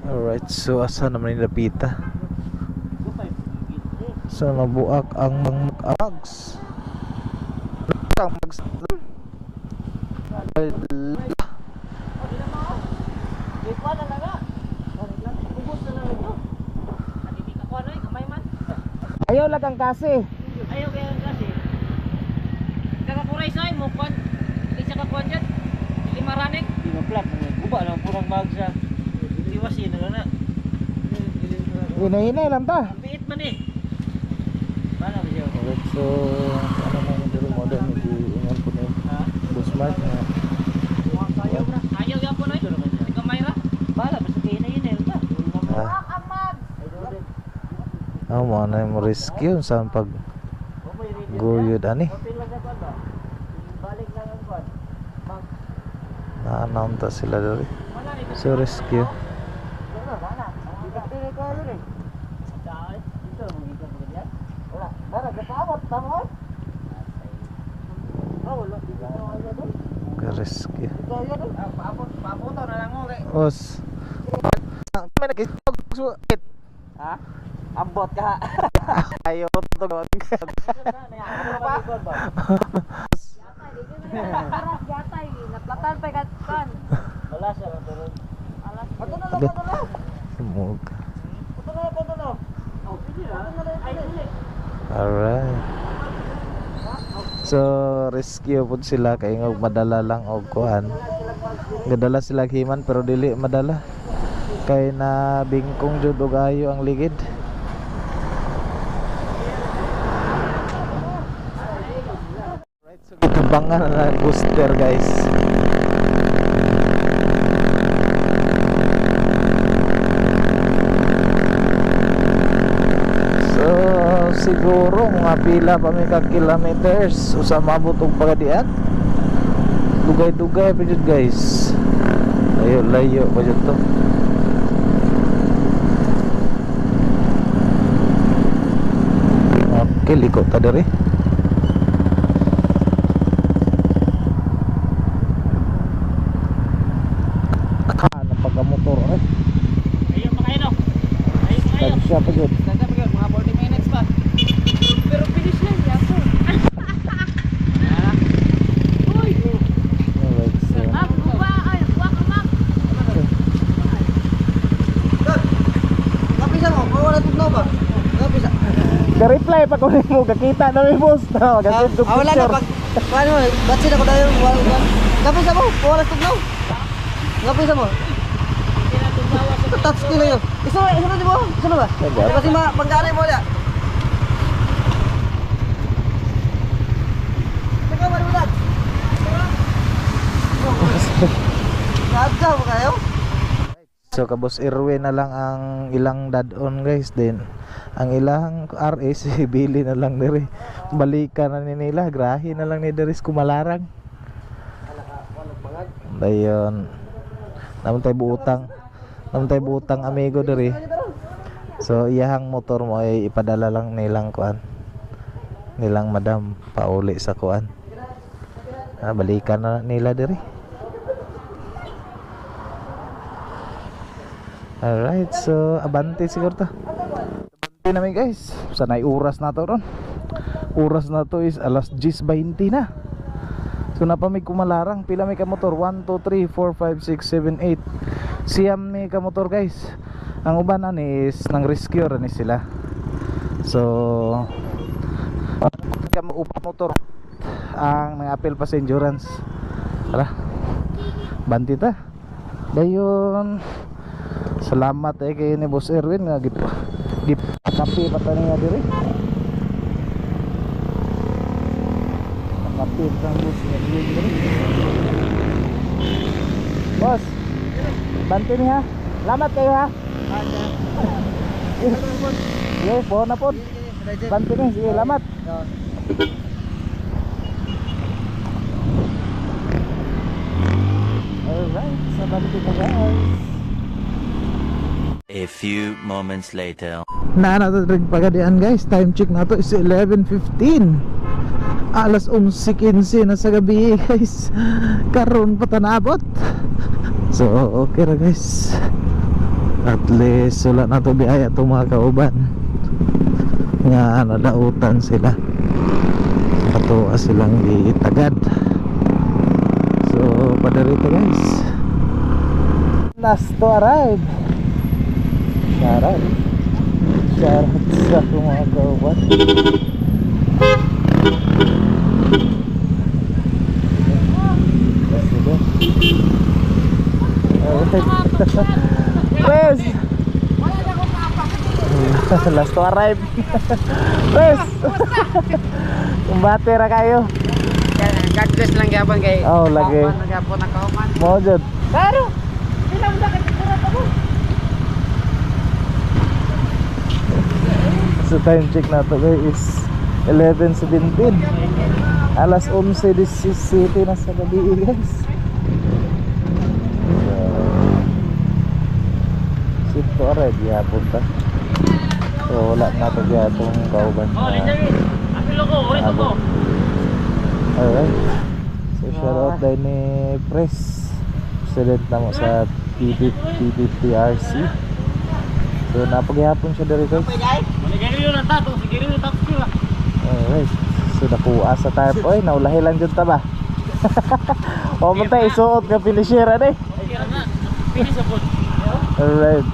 Alright, so asa naman yung napita? So nabuak ang mga mags. Ang mags. Ayaw lang ang kasi. Ayaw kaya ang kasi. Kakapuray sa'yo mo, kwan. Hindi siya kakuan dyan. Hindi maranig. Di ma-plug. Guba lang, purang mag siya. Iwasin na na. Hinay-hinay lang ta. Ang biit man eh. Paano ba siya? Alright, so ano na yung duro model medyo ingon po na yung Boss Mark na Ayaw na. Ayaw yan po na yun. Hindi ka mayra. Bala, basta hinay-hinay lang ta. mo na yung rescue saan pag guyod ani naanamta sila dali so rescue. Rescue. Os. Ha? Ambot ka. Ayo tugon. Yatay, naplatan pa kan. Wala siya lang turun. Alas. Sumog. Oh, pili lang. Ay, pili. Alright. So rescue pud sila kay nga madala lang og kuan. Gadala sila himan pero dili madala. Kay na bingkong jud og ayo ang ligid. Right, so gitabangan na booster guys. So siguro mga pila pa may ka kilometers usa maabot og pagadian. Dugay-dugay pa jud guys. Layo-layo pa jud to. Okay, liko ta diri. Ano pagka-motor eh. Ayaw pa kayo no. Ayaw pa kayo. Siya pa jud. Ganda pa kayo. Mga 40 minutes pa. Pero finish lang. Yaso. Uy. Alright, so Mak, buba ay, buwa ka mak. Kapisa mo, wala tugnaw ba? Kapisa. ka-reply pa ko mo kakita na may boss na maganda yung Wala na picture. pag paano mo? Batsin ako dayon wala. Kapisa mo, wala tugnaw. Kapisa mo. Touch ko na yun. Isa na di mo? Isa na ba? Kasi pagdari mo niya. Teka ba naman? Sadya mo kayo? So kabos Irwin na lang ang ilang dadon guys, din ang ilang RS bili na lang diri, balikan na ni nila, grahe na lang ni Deris kumalarang dayon. Namun tayo buutang amigo diri, so iyahang motor mo ay ipadala lang nilang kuan, nilang madam pauli sa kuan, balikan na nila diri. Alright, so abante siguro ta. Abante namin guys. Sanay oras na to ron. Oras na to is alas 10:20 na. So napamig kumalarang. Pila may ka motor? 1, 2, 3, 4, 5, 6, 7, 8. Siyam may ka motor guys. Ang uban ani is nang rescue ni sila. So kamo upa motor ang nang-appeal pa sa endurance. Tara. Banti ta. Dayon. Salamat kay ni Boss Erwin nga kape pa tani nga diri. Kape sang Boss Erwin diri. Boss. Bantu ni ha. Salamat kayo ha. Yes, po na po. Bantu ni, sige, salamat. Alright, sa bantu ka guys. A few moments later. Naanatadrig pagadian guys. Time check na to is 11:15. Alas 11:15 na sa gabi guys. Karon pa tanabot. So okay ra guys. At least wala na to biyaya itong mga kauban nga nadautan sila katuwa silang itagad. So padarito guys, last to arrive. Shoutout sa mga kauban. Let's go. Pres! Last to arrive. Pres! Kumbate ra kayo. God bless lang gyapon kay. Oh, lagi. Gyapon na kauman. Mo jud. Pero sila mo sakit ako. So time check na to guys is 11:17. Alas 11:17 na sa gabi guys. Sito already hapon ta. So wala na to dyan itong kauban. Oh, linjagi. Apilo ko, ito ko. Alright. So shoutout din ni Pres, president na mo sa P50RC. So napaghihapon siya dito guys. Maligay yun ang tato, sige rin yung tato ko. Alright. So nakuha sa tarp. Oy, naulahi lang dyan ta ba? O mo tayo, isuot ka pinishira na eh. Kaya na, finish up. Alright.